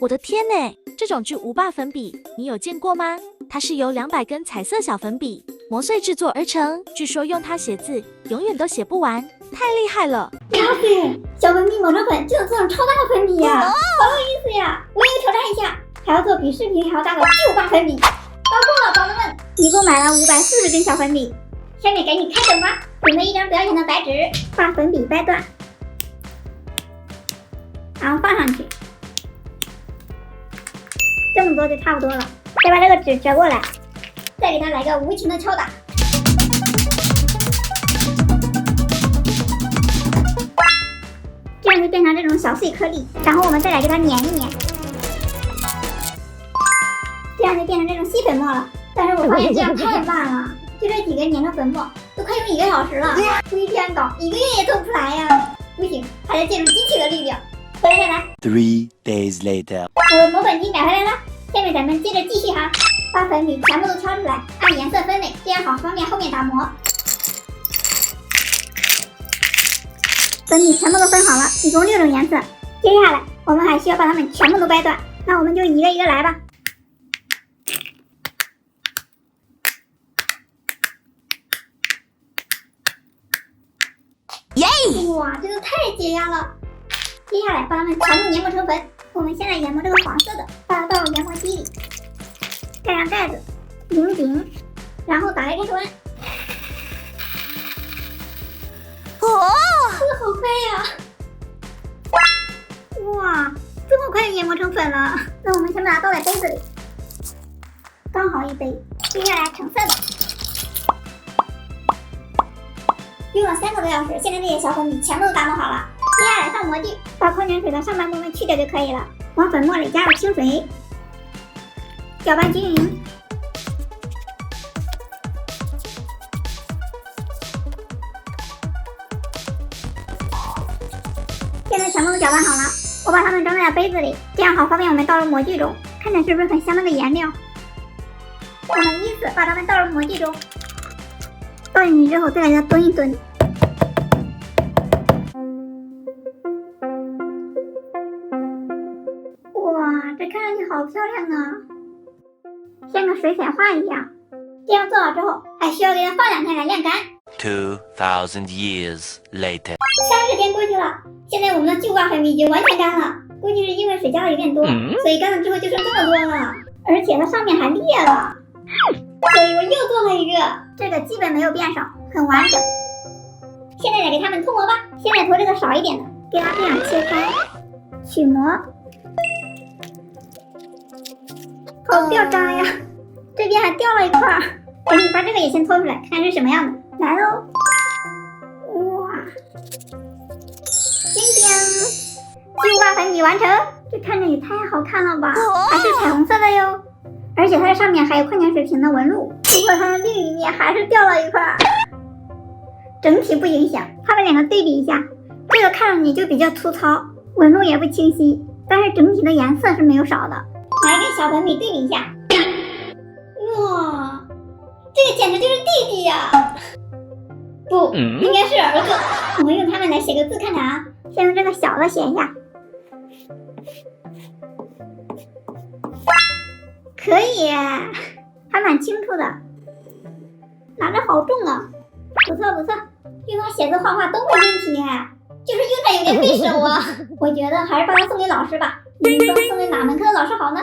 我的天哪，这种巨无霸粉笔你有见过吗？它是由200根彩色小粉笔磨碎制作而成，据说用它写字永远都写不完，太厉害了！哇塞，小粉笔磨成粉就能做成超大的粉笔呀，好有意思呀！我也要挑战一下，还要做比视频还要大的巨无霸粉笔。到货了，宝宝们，一共买了540根小粉笔，下面赶紧开整吧。准备一张表演的白纸，把粉笔掰断，然后放上去，这么多就差不多了。再把这个纸折过来，再给它来个无情的敲打。这样就变成这种小碎颗粒，然后我们再来给它碾一碾，这样就变成这种细粉末了。但是我发现这样太慢了，就这几根碾成粉末，都快用1个小时了，1天搞1个月也做不出来呀！不行，还得借助机器的力量。回来。3 days later， 我磨粉机买回来了，下面咱们接着继续哈，把粉笔全部都敲出来，按颜色分类，这样好方便后面打磨。粉笔全部都分好了，一共6种颜色。接下来我们还需要把它们全部都掰断，那我们就一个一个来吧。耶！哇，真的太解压了！接下来把它们全部研磨成粉。我们现在研磨这个黄色的，把它倒入研磨机里，盖上盖子，拧紧，然后打开开关。哦，这个好快呀！哇，这么快就研磨成粉了。那我们先把它倒在杯子里，刚好一杯。接下来橙色的，用了3个多小时，现在这些小粉笔全部都打磨好了。接下来上模具，把矿泉水的上半部分去掉就可以了。往粉末里加入清水，搅拌均匀。现在全部都搅拌好了，我把它们装在了杯子里，这样好方便我们倒入模具中。看着是不是很香那个颜料？我们依次把它们倒入模具中，倒进去之后再来给它蹲一蹲。哇，这看上去好漂亮啊，像个水彩画一样。这样做好之后，还需要给它放2天来晾干。2000 years later， 30天过去了，现在我们的巨无霸粉笔已经完全干了，估计是因为水加的有点多，所以干了之后就剩这么多了，而且它上面还裂了，所以我又做了一个，这个基本没有变少，很完整。现在来给它们脱模吧，现在涂这个少一点的，给它这样切开，取模。好掉渣呀，这边还掉了一块，赶紧把这个也先脱出来，看是什么样的。来喽！哇，叮叮，巨无霸粉笔完成，这看着也太好看了吧，还是彩虹色的哟，而且它这上面还有矿泉水瓶的纹路，不过它的另一面还是掉了一块，整体不影响。它们两个对比一下，这个看上去就比较粗糙，纹路也不清晰，但是整体的颜色是没有少的。来跟小粉笔对比一下，哇，这个简直就是弟弟呀！不，应该是儿子。我们用它们来写个字看看啊。先用这个小的写一下，可以，还蛮清楚的，拿着好重啊，不错不错，用它写字画画都没问题，就是用它有点费手啊。我觉得还是把它送给老师吧。你们说送给哪门课的老师好呢？